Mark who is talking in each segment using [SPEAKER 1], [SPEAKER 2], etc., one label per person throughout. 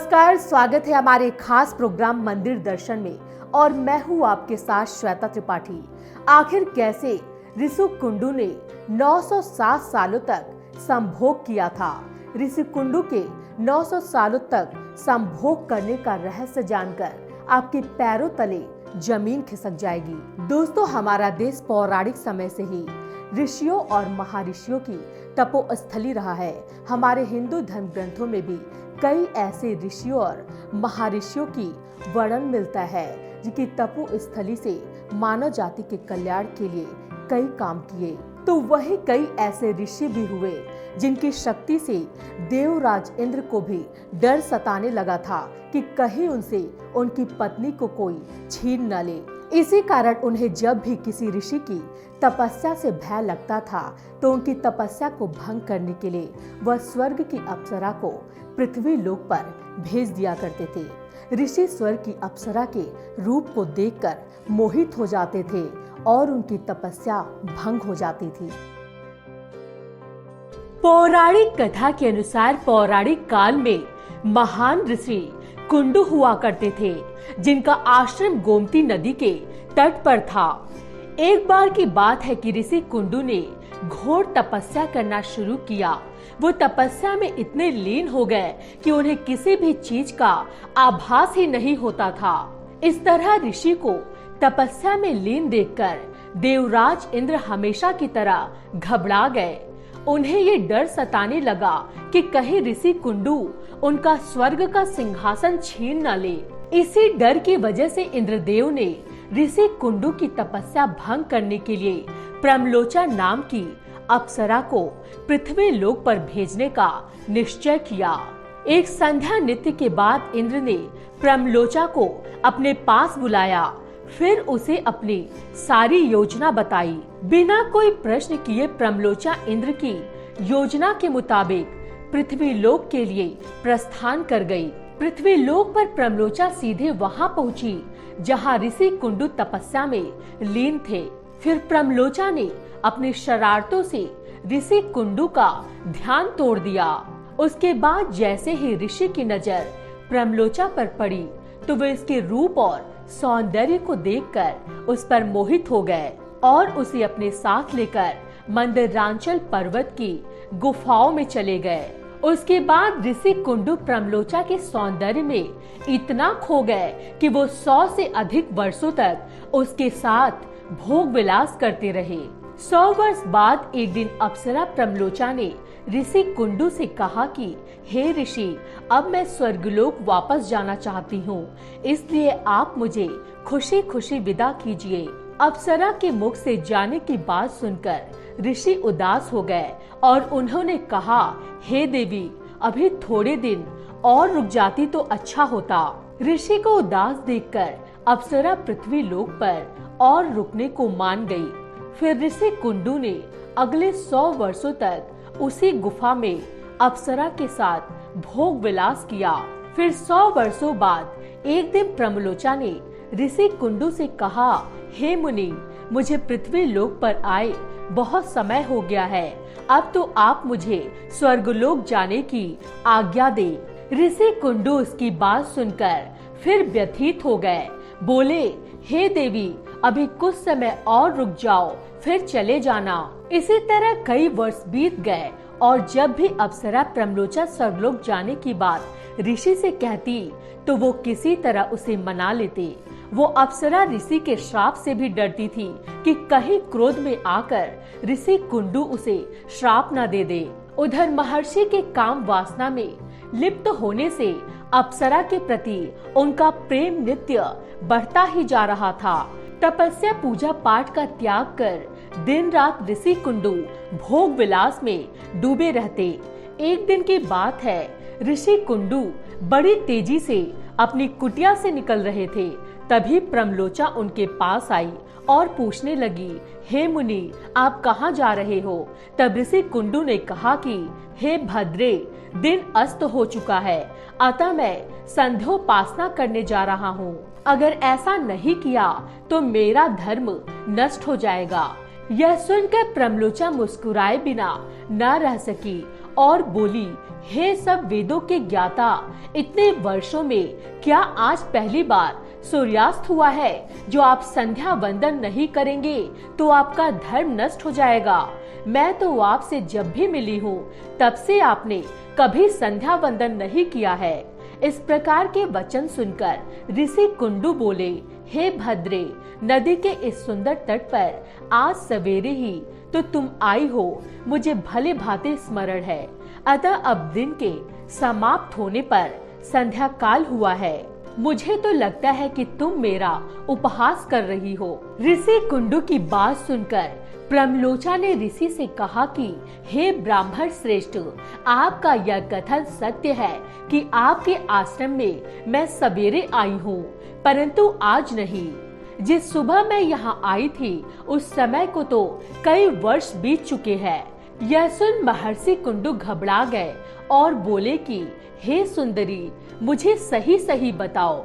[SPEAKER 1] नमस्कार, स्वागत है हमारे खास प्रोग्राम मंदिर दर्शन में और मैं हूँ आपके साथ श्वेता त्रिपाठी। आखिर कैसे ऋषि कुंडू ने 907 सालों तक संभोग किया था। ऋषि कुंडू के 900 सालों तक संभोग करने का रहस्य जानकर आपके पैरों तले जमीन खिसक जाएगी। दोस्तों, हमारा देश पौराणिक समय से ही ऋषियों और महर्षियों की तपोस्थली रहा है। हमारे हिंदू धर्म ग्रंथों में भी कई ऐसे ऋषियों और महर्षियों की वर्णन मिलता है जिनकी तपोस्थली से मानव जाति के कल्याण के लिए कई काम किए। तो वही कई ऐसे ऋषि भी हुए जिनकी शक्ति से देवराज इंद्र को भी डर सताने लगा था कि कहीं उनसे उनकी पत्नी को कोई छीन न ले। इसी कारण उन्हें जब भी किसी ऋषि की तपस्या से भय लगता था तो उनकी तपस्या को भंग करने के लिए वह स्वर्ग की अप्सरा को पृथ्वी लोक पर भेज दिया करते थे। ऋषि स्वर्ग की अप्सरा के रूप को देखकर मोहित हो जाते थे और उनकी तपस्या भंग हो जाती थी। पौराणिक कथा के अनुसार पौराणिक काल में महान ऋषि कुंडू हुआ करते थे जिनका आश्रम गोमती नदी के तट पर था। एक बार की बात है कि ऋषि कुंडू ने घोर तपस्या करना शुरू किया। वो तपस्या में इतने लीन हो गए कि उन्हें किसी भी चीज का आभास ही नहीं होता था। इस तरह ऋषि को तपस्या में लीन देखकर देवराज इंद्र हमेशा की तरह घबरा गए। उन्हें ये डर सताने लगा कि कहीं ऋषि कुंडू उनका स्वर्ग का सिंहासन छीन न ले। इसी डर की वजह से इंद्रदेव ने ऋषि कुंडू की तपस्या भंग करने के लिए प्रमलोचा नाम की अप्सरा को पृथ्वी लोक पर भेजने का निश्चय किया। एक संध्या नृत्य के बाद इंद्र ने प्रमलोचा को अपने पास बुलाया, फिर उसे अपनी सारी योजना बताई। बिना कोई प्रश्न किए प्रमलोचा इंद्र की योजना के मुताबिक पृथ्वी लोक के लिए प्रस्थान कर गई। पृथ्वी लोक पर प्रमलोचा सीधे वहां पहुंची जहां ऋषि कुंडू तपस्या में लीन थे। फिर प्रमलोचा ने अपनी शरारतों से ऋषि कुंडू का ध्यान तोड़ दिया। उसके बाद जैसे ही ऋषि की नजर प्रमलोचा पर पड़ी तो वे इसके रूप और सौंदर्य को देखकर उस पर मोहित हो गए और उसे अपने साथ लेकर मंदरांचल पर्वत की गुफाओं में चले गए। उसके बाद ऋषि कुंडू प्रमलोचा के सौंदर्य में इतना खो गए कि वो 100 से अधिक वर्षों तक उसके साथ भोग विलास करते रहे। 100 वर्ष बाद एक दिन अप्सरा प्रमलोचा ने ऋषि कुंडू से कहा कि हे ऋषि, अब मैं स्वर्गलोक वापस जाना चाहती हूँ, इसलिए आप मुझे खुशी खुशी विदा कीजिए। अप्सरा के मुख से जाने की बात सुनकर ऋषि उदास हो गए और उन्होंने कहा, हे देवी, अभी थोड़े दिन और रुक जाती तो अच्छा होता। ऋषि को उदास देखकर अप्सरा पृथ्वी लोक पर और रुकने को मान गई। फिर ऋषि कुंडू ने अगले 100 वर्षों तक उसी गुफा में अप्सरा के साथ भोग विलास किया। फिर 100 वर्षों बाद एक दिन प्रमलोचा ने ऋषि कुंडू से कहा, हे मुनि, मुझे पृथ्वी लोक पर आए बहुत समय हो गया है, अब तो आप मुझे स्वर्गलोक जाने की आज्ञा दे। ऋषि कुंडू उसकी बात सुनकर फिर व्यथित हो गए। बोले, हे देवी, अभी कुछ समय और रुक जाओ, फिर चले जाना। इसी तरह कई वर्ष बीत गए और जब भी अप्सरा प्रमलोचा स्वर्गलोक जाने की बात ऋषि से कहती तो वो किसी तरह उसे मना लेते। वो अप्सरा ऋषि के श्राप से भी डरती थी कि कहीं क्रोध में आकर ऋषि कुंडू उसे श्राप न दे दे। उधर महर्षि के काम वासना में लिप्त होने से अप्सरा के प्रति उनका प्रेम नित्य बढ़ता ही जा रहा था। तपस्या पूजा पाठ का त्याग कर दिन रात ऋषि कुंडू भोग विलास में डूबे रहते। एक दिन की बात है, ऋषि कुंडू बड़ी तेजी से अपनी कुटिया से निकल रहे थे। तभी प्रमलोचा उनके पास आई और पूछने लगी, हे मुनि, आप कहाँ जा रहे हो? तब ऋषि कुंडू ने कहा कि हे भद्रे, दिन अस्त हो चुका है, अतः मैं संध्योपासना करने जा रहा हूँ। अगर ऐसा नहीं किया तो मेरा धर्म नष्ट हो जाएगा। यह सुनकर प्रमलोचा मुस्कुराए बिना न रह सकी और बोली, हे सब वेदों के ज्ञाता, इतने वर्षों में क्या आज पहली बार सूर्यास्त हुआ है? जो आप संध्या वंदन नहीं करेंगे तो आपका धर्म नष्ट हो जाएगा। मैं तो आपसे जब भी मिली हूँ तब से आपने कभी संध्या वंदन नहीं किया है। इस प्रकार के वचन सुनकर ऋषि कुंडू बोले, हे भद्रे, नदी के इस सुंदर तट पर आज सवेरे ही तो तुम आई हो, मुझे भले भांति स्मरण है। अतः अब दिन के समाप्त होने पर संध्या काल हुआ है। मुझे तो लगता है कि तुम मेरा उपहास कर रही हो। ऋषि कुंडू की बात सुनकर प्रमलोचा ने ऋषि से कहा कि हे ब्राह्मण श्रेष्ठ, आपका यह कथन सत्य है कि आपके आश्रम में मैं सवेरे आई हूँ, परंतु आज नहीं। जिस सुबह मैं यहाँ आई थी उस समय को तो कई वर्ष बीत चुके हैं। यह सुन महर्षि कुंडू घबरा गए और बोले कि हे सुंदरी, मुझे सही सही बताओ,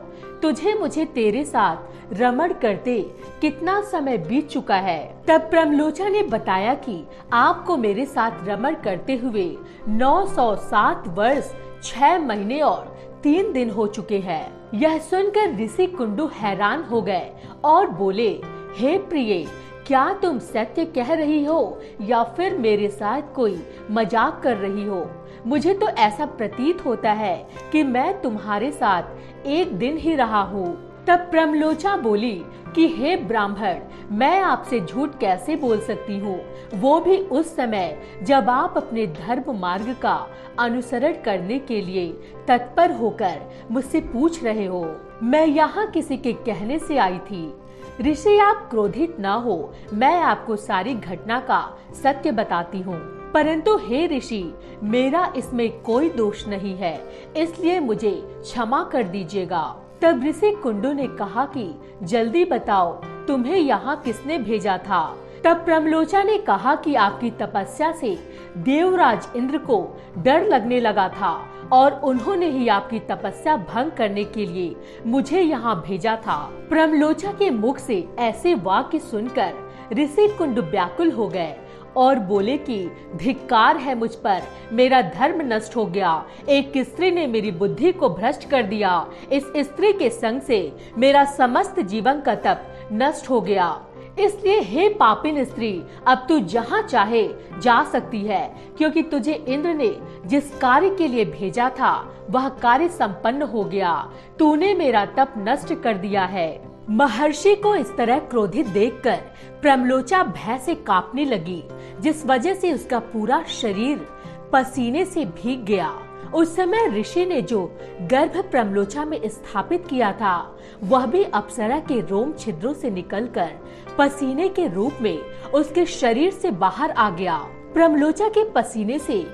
[SPEAKER 1] तुझे मुझे तेरे साथ रमण करते कितना समय बीत चुका है? तब प्रमलोचा ने बताया कि आपको मेरे साथ रमण करते हुए 907 वर्ष 6 महीने और 3 दिन हो चुके हैं। यह सुनकर ऋषि कुंडू हैरान हो गए और बोले, हे प्रिय, क्या तुम सत्य कह रही हो या फिर मेरे साथ कोई मजाक कर रही हो? मुझे तो ऐसा प्रतीत होता है कि मैं तुम्हारे साथ एक दिन ही रहा हूँ। तब प्रमलोचा बोली कि हे ब्राह्मण, मैं आपसे झूठ कैसे बोल सकती हूँ, वो भी उस समय जब आप अपने धर्म मार्ग का अनुसरण करने के लिए तत्पर होकर मुझसे पूछ रहे हो। मैं यहाँ किसी के कहने से आई थी। ऋषि, आप क्रोधित न हो, मैं आपको सारी घटना का सत्य बताती हूँ। परंतु हे ऋषि, मेरा इसमें कोई दोष नहीं है, इसलिए मुझे क्षमा कर दीजिएगा। तब ऋषि कुंडू ने कहा कि जल्दी बताओ, तुम्हें यहाँ किसने भेजा था? तब प्रमलोचा ने कहा कि आपकी तपस्या से देवराज इंद्र को डर लगने लगा था और उन्होंने ही आपकी तपस्या भंग करने के लिए मुझे यहाँ भेजा था। प्रमलोचा के मुख से ऐसे वाक्य सुनकर ऋषि कुंड व्याकुल हो गए और बोले कि धिक्कार है मुझ पर, मेरा धर्म नष्ट हो गया। एक स्त्री ने मेरी बुद्धि को भ्रष्ट कर दिया। इस स्त्री के संग से मेरा समस्त जीवन का तप नष्ट हो गया। इसलिए हे पापिन स्त्री, अब तू जहाँ चाहे जा सकती है, क्योंकि तुझे इंद्र ने जिस कार्य के लिए भेजा था वह कार्य संपन्न हो गया। तूने मेरा तप नष्ट कर दिया है। महर्षि को इस तरह क्रोधित देखकर प्रमलोचा भय से कांपने लगी, जिस वजह से उसका पूरा शरीर पसीने से भीग गया। उस समय ऋषि ने जो गर्भ प्रमलोचा में स्थापित किया था वह भी अप्सरा के रोम छिद्रों से निकलकर पसीने के रूप में उसके शरीर से बाहर आ गया। प्रमलोचा के पसीने से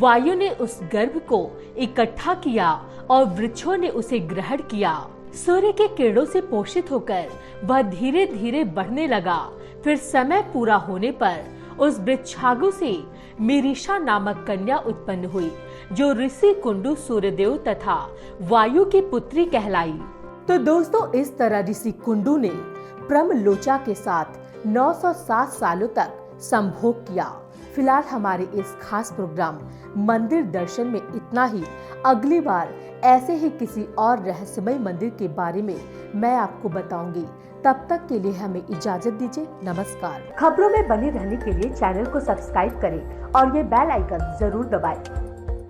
[SPEAKER 1] वायु ने उस गर्भ को इकट्ठा किया और वृक्षों ने उसे ग्रहण किया। सूर्य के किरणों से पोषित होकर वह धीरे धीरे बढ़ने लगा। फिर समय पूरा होने पर उस वृक्षागु से मिरिशा नामक कन्या उत्पन्न हुई, जो ऋषि कुंडू सूर्यदेव तथा वायु की पुत्री कहलाई। तो दोस्तों, इस तरह ऋषि कुंडू ने प्रमलोचा के साथ 907 सालों तक संभोग किया। फिलहाल हमारे इस खास प्रोग्राम मंदिर दर्शन में इतना ही। अगली बार ऐसे ही किसी और रहस्यमय मंदिर के बारे में मैं आपको बताऊंगी। तब तक के लिए हमें इजाजत दीजिए। नमस्कार। खबरों में बने रहने के लिए चैनल को सब्सक्राइब करें और ये बेल आइकन जरूर दबाएं।